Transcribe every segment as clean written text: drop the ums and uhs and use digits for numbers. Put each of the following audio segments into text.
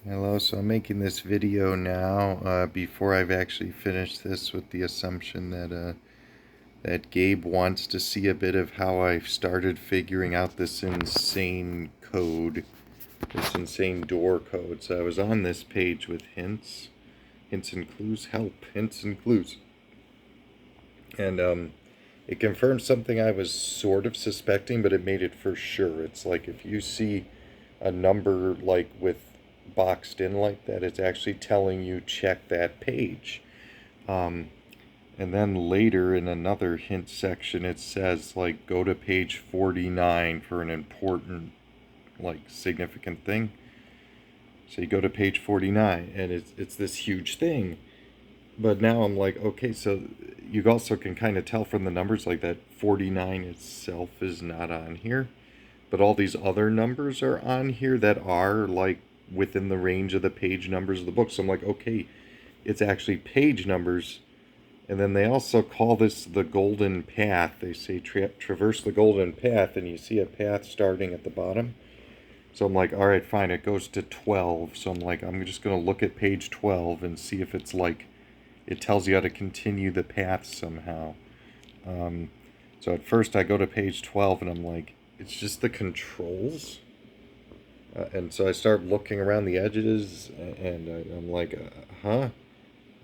Hello, so I'm making this video now before I've actually finished this, with the assumption that Gabe wants to see a bit of how I've started figuring out this insane code, this insane door code. So I was on this page with hints and clues, hints and clues. And it confirmed something I was sort of suspecting, but it made it for sure. It's like if you see a number like with boxed in like that, it's actually telling you check that page. And then later in another hint section, it says like go to page 49 for an important, like, significant thing. So you go to page 49 and it's this huge thing. But now I'm like, okay, so you also can kind of tell from the numbers like that 49 itself is not on here, but all these other numbers are on here that are like within the range of the page numbers of the book. So I'm like, okay, it's actually page numbers. And then they also call this the golden path. They say traverse the golden path, and you see a path starting at the bottom. So I'm like, all right, fine, it goes to 12. So I'm like, I'm just going to look at page 12 and see if it's like, it tells you how to continue the path somehow. So at first I go to page 12 and I'm like, it's just the controls. And so I start looking around the edges and I'm like, I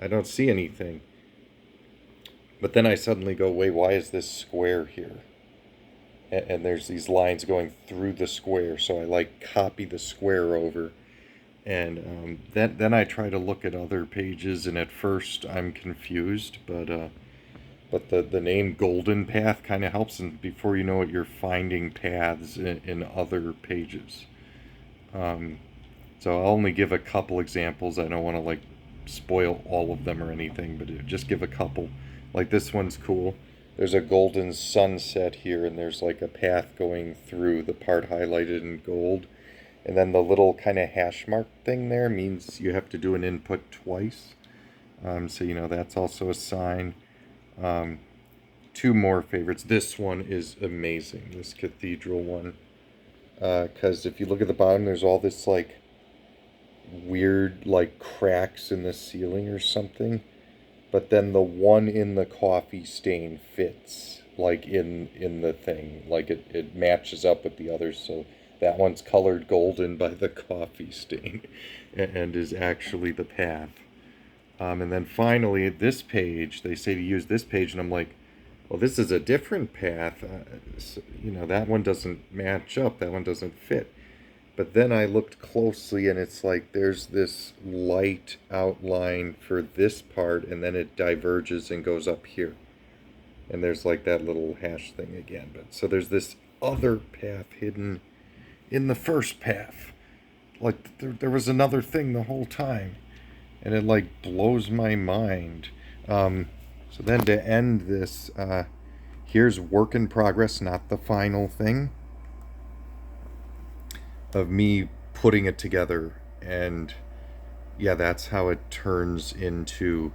don't see anything. But then I suddenly go, wait, why is this square here? And there's these lines going through the square. So I like copy the square over. And then I try to look at other pages, and at first I'm confused, but the name Golden Path kind of helps, and before you know it, you're finding paths in other pages. So I'll only give a couple examples. I don't want to like spoil all of them or anything, but just give a couple. Like this one's cool. There's a golden sunset here, and there's like a path going through the part highlighted in gold. And then the little kind of hash mark thing there means you have to do an input twice. So, that's also a sign. Two more favorites. This one is amazing, this cathedral one. Because if you look at the bottom, there's all this, like, weird, like, cracks in the ceiling or something. But then the one in the coffee stain fits, like, in the thing. Like, it matches up with the others, so that one's colored golden by the coffee stain and is actually the path. And then finally, at this page, they say to use this page, and I'm like, well, this is a different path. That one doesn't match up. That one doesn't fit. But then I looked closely, and it's like there's this light outline for this part, and then it diverges and goes up here. And there's like that little hash thing again. But so there's this other path hidden in the first path. Like there was another thing the whole time, and it like blows my mind. So then to end this, here's work in progress, not the final thing, of me putting it together. And yeah, that's how it turns into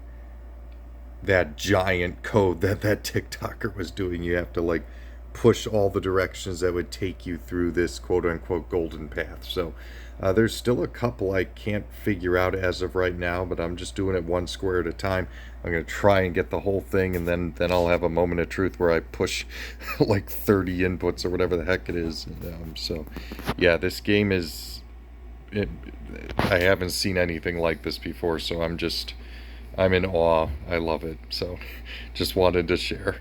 that giant code that TikToker was doing. You have to like push all the directions that would take you through this quote-unquote golden path. So there's still a couple I can't figure out as of right now, but I'm just doing it one square at a time. I'm going to try and get the whole thing, and then I'll have a moment of truth where I push like 30 inputs or whatever the heck it is. So yeah, this game is... I haven't seen anything like this before, so I'm in awe. I love it. So just wanted to share.